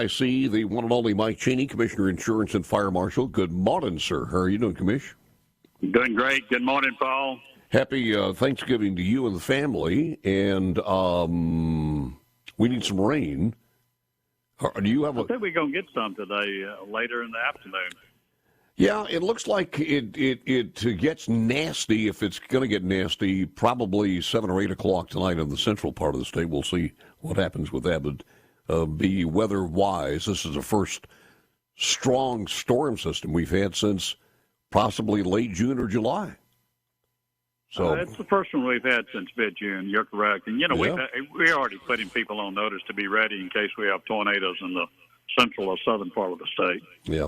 I see the one and only Mike Chaney, Commissioner, Insurance and Fire Marshal. Good morning, sir. How are you doing, Commish? Doing great. Good morning, Paul. Happy Thanksgiving to you and the family. And we need some rain. Do you have I think we're going to get some today, later in the afternoon. Yeah, it looks like it gets nasty. If it's going to get nasty, probably 7 or 8 o'clock tonight in the central part of the state. We'll see what happens with that. But be weather-wise, this is the first strong storm system we've had since possibly late June or July. So it's the first one we've had since mid-June. You're correct. And, we're already putting people on notice to be ready in case we have tornadoes in the central or southern part of the state. Yeah.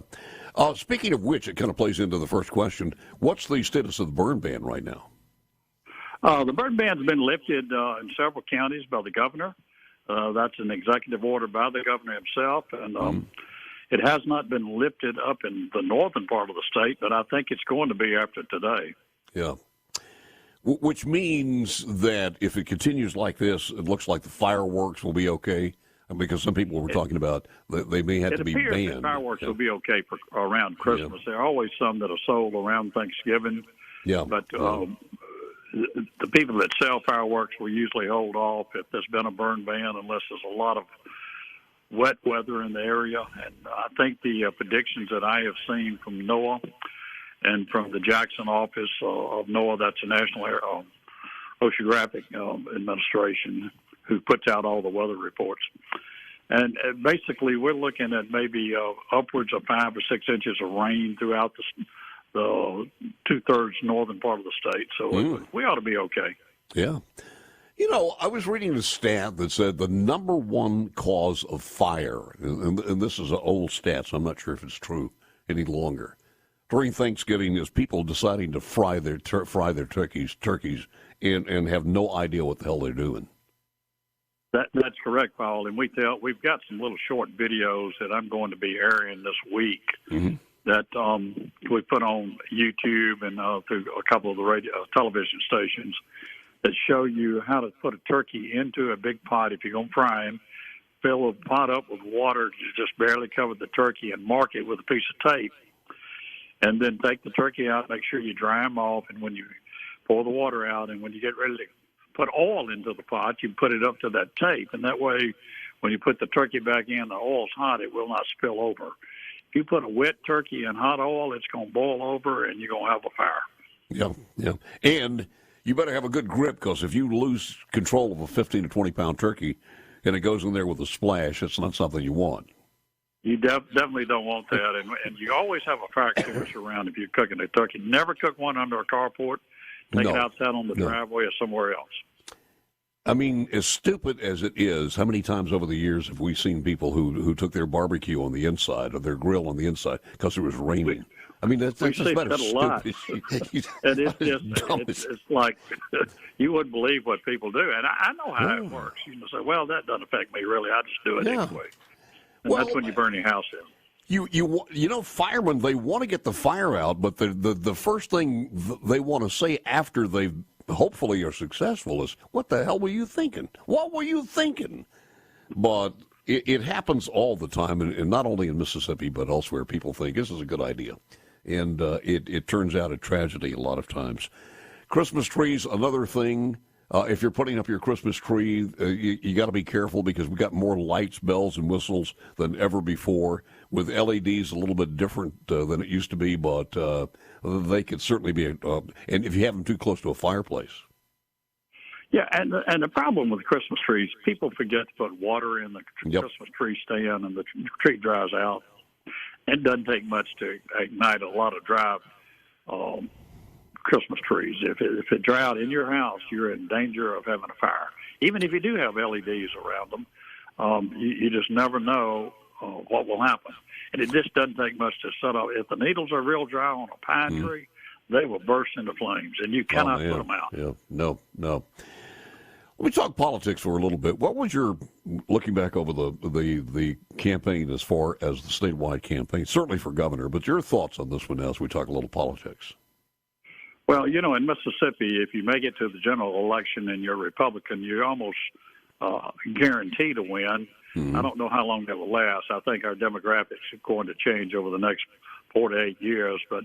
Speaking of which, it kind of plays into the first question. What's the status of the burn ban right now? The burn ban's been lifted in several counties by the governor. That's an executive order by the governor himself, and it has not been lifted up in the northern part of the state, but I think it's going to be after today. Yeah. Which means that if it continues like this, it looks like the fireworks will be okay. Because some people were talking about they may have to be banned. It appears that fireworks will be okay for around Christmas. There are always some that are sold around Thanksgiving. Yeah. But the people that sell fireworks will usually hold off if there's been a burn ban unless there's a lot of wet weather in the area. And I think the predictions that I have seen from NOAA and from the Jackson office of NOAA, that's the National Oceanographic Administration, who puts out all the weather reports. And basically, we're looking at maybe upwards of 5 or 6 inches of rain throughout the two-thirds northern part of the state. So we ought to be okay. Yeah. I was reading a stat that said the number one cause of fire, and this is an old stat, so I'm not sure if it's true any longer, during Thanksgiving is people deciding to fry their turkeys, and have no idea what the hell they're doing. That's correct, Paul. And we've got some little short videos that I'm going to be airing this week that we put on YouTube and through a couple of the television stations that show you how to put a turkey into a big pot if you're going to fry him, fill the pot up with water to just barely cover the turkey and mark it with a piece of tape, and then take the turkey out, make sure you dry him off, and when you pour the water out and when you get ready to put oil into the pot, you put it up to that tape, and that way when you put the turkey back in, the oil's hot, it will not spill over. If you put a wet turkey in hot oil, it's going to boil over, and you're going to have a fire. Yeah. And you better have a good grip, because if you lose control of a 15 to 20-pound turkey and it goes in there with a splash, it's not something you want. You definitely don't want that, and you always have a fire extinguisher around if you're cooking a turkey. Never cook one under a carport. Take it outside on the driveway or somewhere else. I mean, as stupid as it is, how many times over the years have we seen people who took their barbecue on the inside or their grill on the inside because it was raining? That's just about as stupid. And it's like you wouldn't believe what people do. And I know how it works. You say, well, that doesn't affect me really. I just do it anyway. And that's when you burn your house in. Firemen, they want to get the fire out, but the first thing they want to say after they hopefully are successful is, what the hell were you thinking? What were you thinking? But it happens all the time, and not only in Mississippi, but elsewhere. People think this is a good idea, and it turns out a tragedy a lot of times. Christmas trees, another thing. If you're putting up your Christmas tree, you got to be careful because we've got more lights, bells, and whistles than ever before. With LEDs, a little bit different than it used to be, but they could certainly be. And if you have them too close to a fireplace. Yeah, and the problem with Christmas trees, people forget to put water in the Christmas tree stand, and the tree dries out. It doesn't take much to ignite a lot of dry Christmas trees. If it dry out in your house, you're in danger of having a fire. Even if you do have LEDs around them, you just never know what will happen. And it just doesn't take much to set off. If the needles are real dry on a pine tree, they will burst into flames, and you cannot put them out. Yeah, no. Let me talk politics for a little bit. What was your, looking back over the campaign as far as the statewide campaign, certainly for governor, but your thoughts on this one as we talk a little politics? Well, in Mississippi, if you make it to the general election and you're Republican, you're almost guaranteed to win. I don't know how long that will last. I think our demographics are going to change over the next 4 to 8 years, but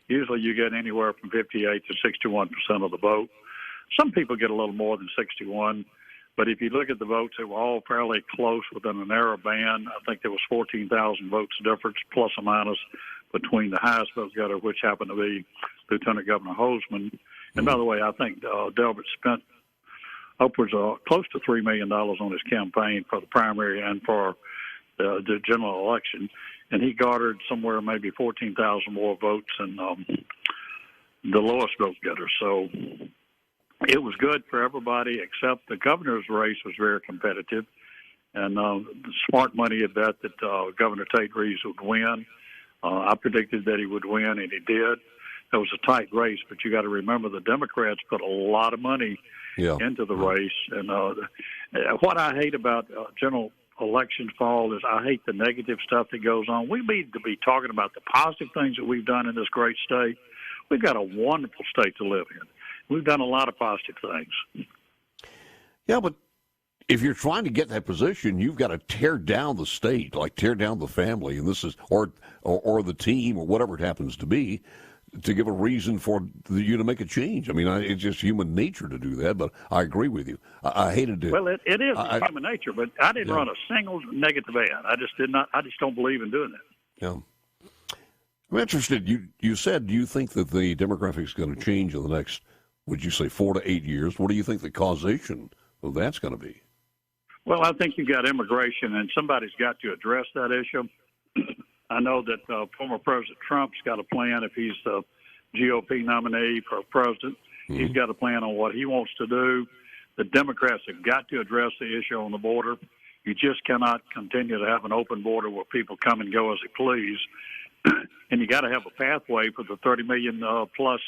usually you get anywhere from 58 to 61% of the vote. Some people get a little more than 61, but if you look at the votes, they were all fairly close within a narrow band. I think there was 14,000 votes difference, plus or minus, between the highest vote getter, which happened to be Lieutenant Governor Holzman. And by the way, I think Delbert spent upwards of close to $3 million on his campaign for the primary and for the general election. And he garnered somewhere maybe 14,000 more votes than the lowest vote getter. So it was good for everybody except the governor's race was very competitive. And the smart money had bet that Governor Tate Reeves would win. I predicted that he would win, and he did. It was a tight race, but you got to remember the Democrats put a lot of money into the race. And what I hate about general election fall is I hate the negative stuff that goes on. We need to be talking about the positive things that we've done in this great state. We've got a wonderful state to live in. We've done a lot of positive things. Yeah, but if you're trying to get that position, you've got to tear down the state, like tear down the family, and this is or the team or whatever it happens to be, to give a reason for you to make a change. I mean, it's just human nature to do that. But I agree with you. I hated to. Well, it is human nature, but I didn't run a single negative ad. I just did not. I just don't believe in doing that. Yeah, I'm interested. You said you think that the demographic is going to change in the next, would you say, 4 to 8 years? What do you think the causation of that's going to be? Well, I think you've got immigration, and somebody's got to address that issue. I know that former President Trump's got a plan if he's the GOP nominee for president. Mm-hmm. He's got a plan on what he wants to do. The Democrats have got to address the issue on the border. You just cannot continue to have an open border where people come and go as they please. And you got to have a pathway for the 30 million plus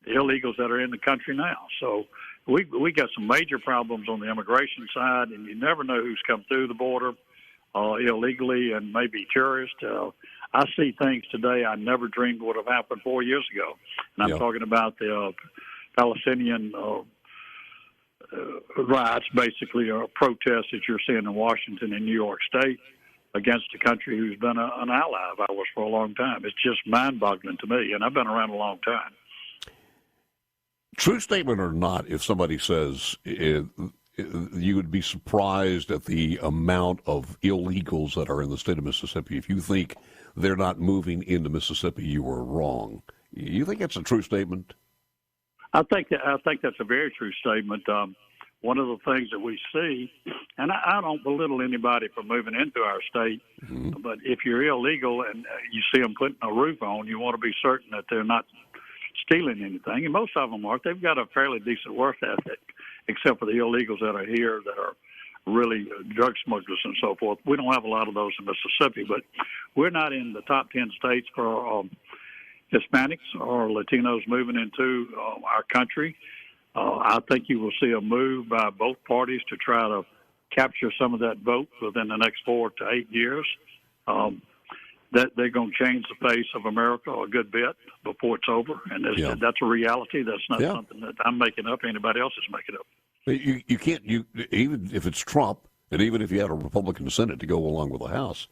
illegals that are in the country now. So we got some major problems on the immigration side, and you never know who's come through the border illegally and maybe tourists. I see things today I never dreamed would have happened 4 years ago. And I'm talking about the Palestinian riots, basically, or protests that you're seeing in Washington and New York State against a country who's been an ally of ours for a long time. It's just mind-boggling to me, and I've been around a long time. True statement or not, if somebody says you would be surprised at the amount of illegals that are in the state of Mississippi. If you think they're not moving into Mississippi, you are wrong. You think that's a true statement? I think that's a very true statement. One of the things that we see, and I don't belittle anybody for moving into our state, but if you're illegal and you see them putting a roof on, you want to be certain that they're not stealing anything, and most of them aren't. They've got a fairly decent work ethic, except for the illegals that are here that are really drug smugglers and so forth. We don't have a lot of those in Mississippi, but we're not in the top 10 states for Hispanics or Latinos moving into our country. I think you will see a move by both parties to try to capture some of that vote within the next 4 to 8 years. That they're going to change the face of America a good bit before it's over, and that's a reality. That's not something that I'm making up. Anybody else is making up. You can't. Even if it's Trump, and even if you had a Republican Senate to go along with the House,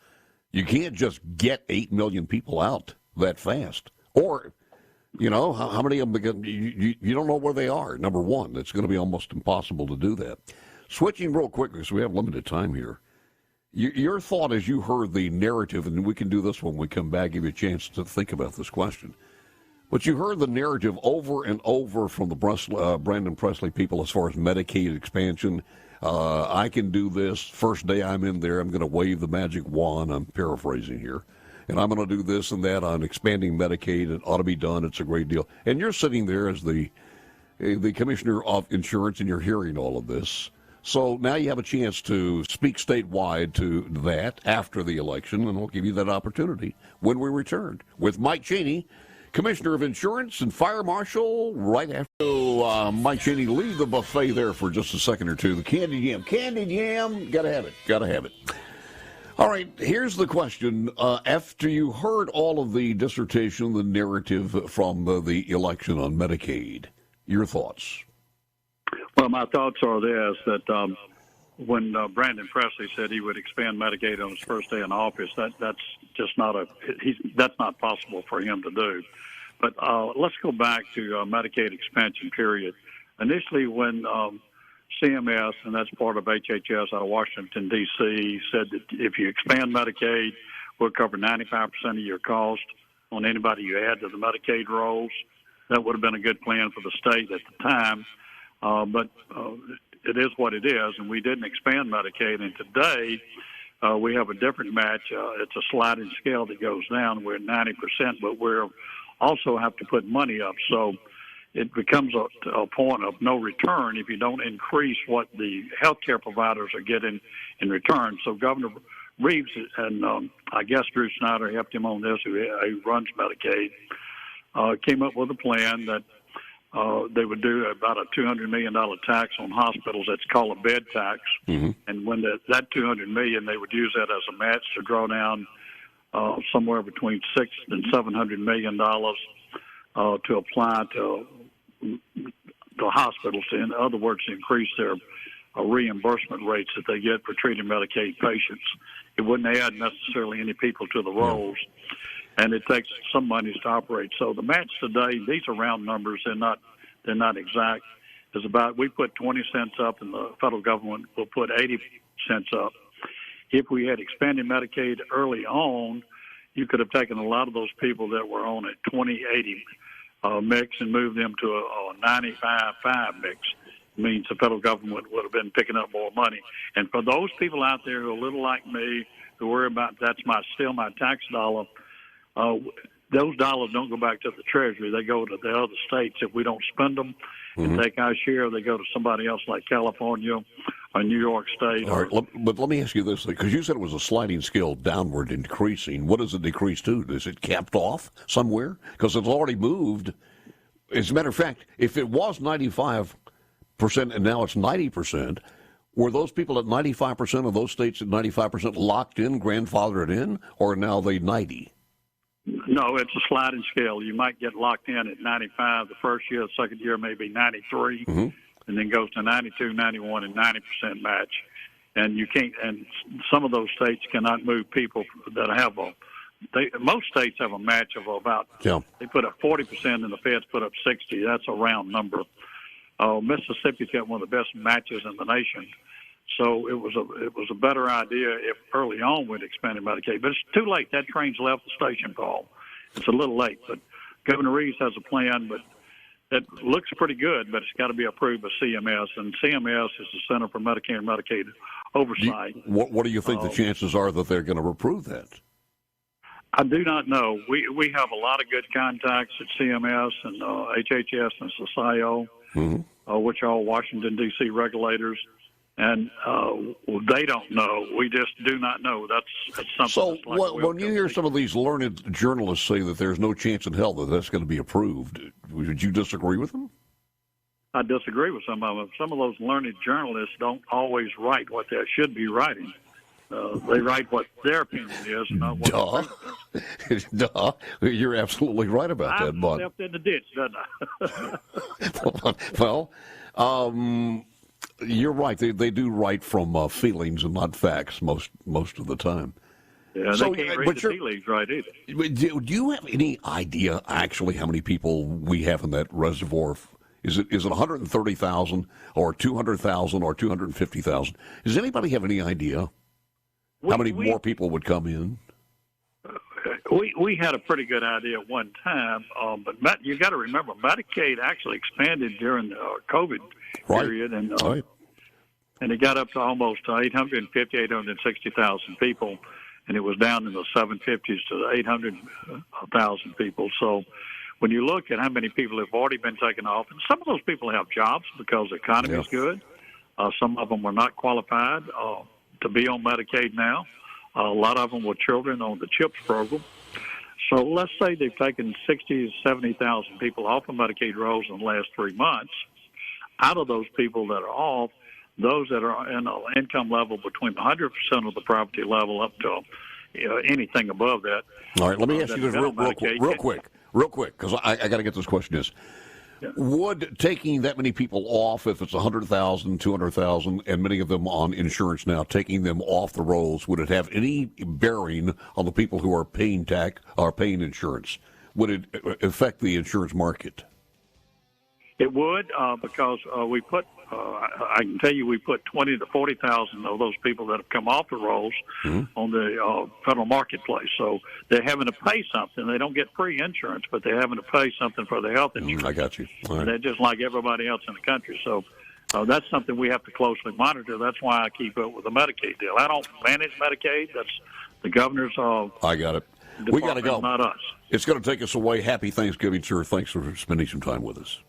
you can't just get 8 million people out that fast. Or, how many of them? You don't know where they are. Number one, it's going to be almost impossible to do that. Switching real quick because we have limited time here. Your thought as you heard the narrative, and we can do this when we come back, give you a chance to think about this question. But you heard the narrative over and over from the Brandon Presley people as far as Medicaid expansion. I can do this. First day I'm in there, I'm going to wave the magic wand. I'm paraphrasing here. And I'm going to do this and that on expanding Medicaid. It ought to be done. It's a great deal. And you're sitting there as the commissioner of insurance, and you're hearing all of this. So now you have a chance to speak statewide to that after the election, and we'll give you that opportunity when we return with Mike Chaney, Commissioner of Insurance and Fire Marshal, right after Mike Chaney. Leave the buffet there for just a second or two. The candy yam, gotta have it. All right, here's the question. After you heard all of the dissertation, the narrative from the election on Medicaid, your thoughts? Well, my thoughts are this, that when Brandon Presley said he would expand Medicaid on his first day in office, that's just not that's not possible for him to do. But let's go back to Medicaid expansion period. Initially, when CMS, and that's part of HHS out of Washington, D.C., said that if you expand Medicaid, we'll cover 95% of your cost on anybody you add to the Medicaid rolls. That would have been a good plan for the state at the time. But it is what it is, and we didn't expand Medicaid. And today, we have a different match. It's a sliding scale that goes down. We're at 90%, but we're also have to put money up. So it becomes a point of no return if you don't increase what the health care providers are getting in return. So Governor Reeves and I guess Drew Snyder helped him on this, who runs Medicaid, came up with a plan that they would do about a $200 million tax on hospitals. That's called a bed tax. Mm-hmm. And when that $200 million, they would use that as a match to draw down somewhere between $600 and $700 million to apply to the hospitals. In other words, to increase their reimbursement rates that they get for treating Medicaid patients. It wouldn't add necessarily any people to the rolls, and it takes some money to operate. So the match today, these are round numbers. They're not exact. Is about, we put 20 cents up, and the federal government will put 80 cents up. If we had expanded Medicaid early on, you could have taken a lot of those people that were on a 20-80 mix and moved them to a 95-5 mix. It means the federal government would have been picking up more money. And for those people out there who are a little like me, who worry about that's still my tax dollar, those dollars don't go back to the Treasury. They go to the other states. If we don't spend them and take our share, they go to somebody else like California or New York State. All right, but let me ask you this, because you said it was a sliding scale downward increasing. What does it decrease to? Is it capped off somewhere? Because it's already moved. As a matter of fact, if it was 95% and now it's 90%, were those people at 95% of those states at 95% locked in, grandfathered in, or now they 90? No, it's a sliding scale. You might get locked in at 95 the first year, the second year maybe 93, and then goes to 92, 91, and 90% match. And you can't. And some of those states cannot move people that have most states have a match of about. Yeah. They put up 40%, and the feds put up 60. That's a round number. Mississippi's got one of the best matches in the nation. So it was a better idea if early on we'd expanded Medicaid. But it's too late. That train's left the station, Paul. It's a little late. But Governor Reeves has a plan, but it looks pretty good, but it's got to be approved by CMS. And CMS is the Center for Medicare and Medicaid Oversight. What do you think the chances are that they're going to approve that? I do not know. We have a lot of good contacts at CMS and HHS and SSIO, which are all Washington, D.C. regulators. And they don't know. We just do not know. That's something. So like when you hear some of these learned journalists say that there's no chance in hell that that's going to be approved, would you disagree with them? I disagree with some of them. Some of those learned journalists don't always write what they should be writing. They write what their opinion is, and not what Duh. You're absolutely right about that, bud. I stepped in the ditch, didn't I? Well, you're right. They do write from feelings and not facts most of the time. Yeah, they can't read the tea leaves right either. Do you have any idea actually how many people we have in that reservoir? Is it 130,000 or 200,000 or 250,000? Does anybody have any idea how many more people would come in? We had a pretty good idea at one time, but you got to remember, Medicaid actually expanded during the COVID period, and it got up to almost 850,000, 860,000 people, and it was down in the 750s to 800,000 people. So when you look at how many people have already been taken off, and some of those people have jobs because the economy is good. Some of them were not qualified to be on Medicaid now. A lot of them were children on the CHIPS program. So let's say they've taken 60,000 to 70,000 people off of Medicaid rolls in the last 3 months. Out of those people that are off, those that are in an income level between 100% of the poverty level up to anything above that. All right, let me ask you this real quick, because I got to get this question. Would taking that many people off, if it's 100,000, 200,000, and many of them on insurance now, taking them off the rolls, would it have any bearing on the people who are paying paying insurance? Would it affect the insurance market? It would, because we put, I can tell you, we put 20 to 40,000 of those people that have come off the rolls on the federal marketplace. So they're having to pay something. They don't get free insurance, but they're having to pay something for their health insurance. I got you. All right. They're just like everybody else in the country. So that's something we have to closely monitor. That's why I keep up with the Medicaid deal. I don't manage Medicaid. That's the governor's. I got it. We got to go. Not us. It's going to take us away. Happy Thanksgiving, sir. Thanks for spending some time with us.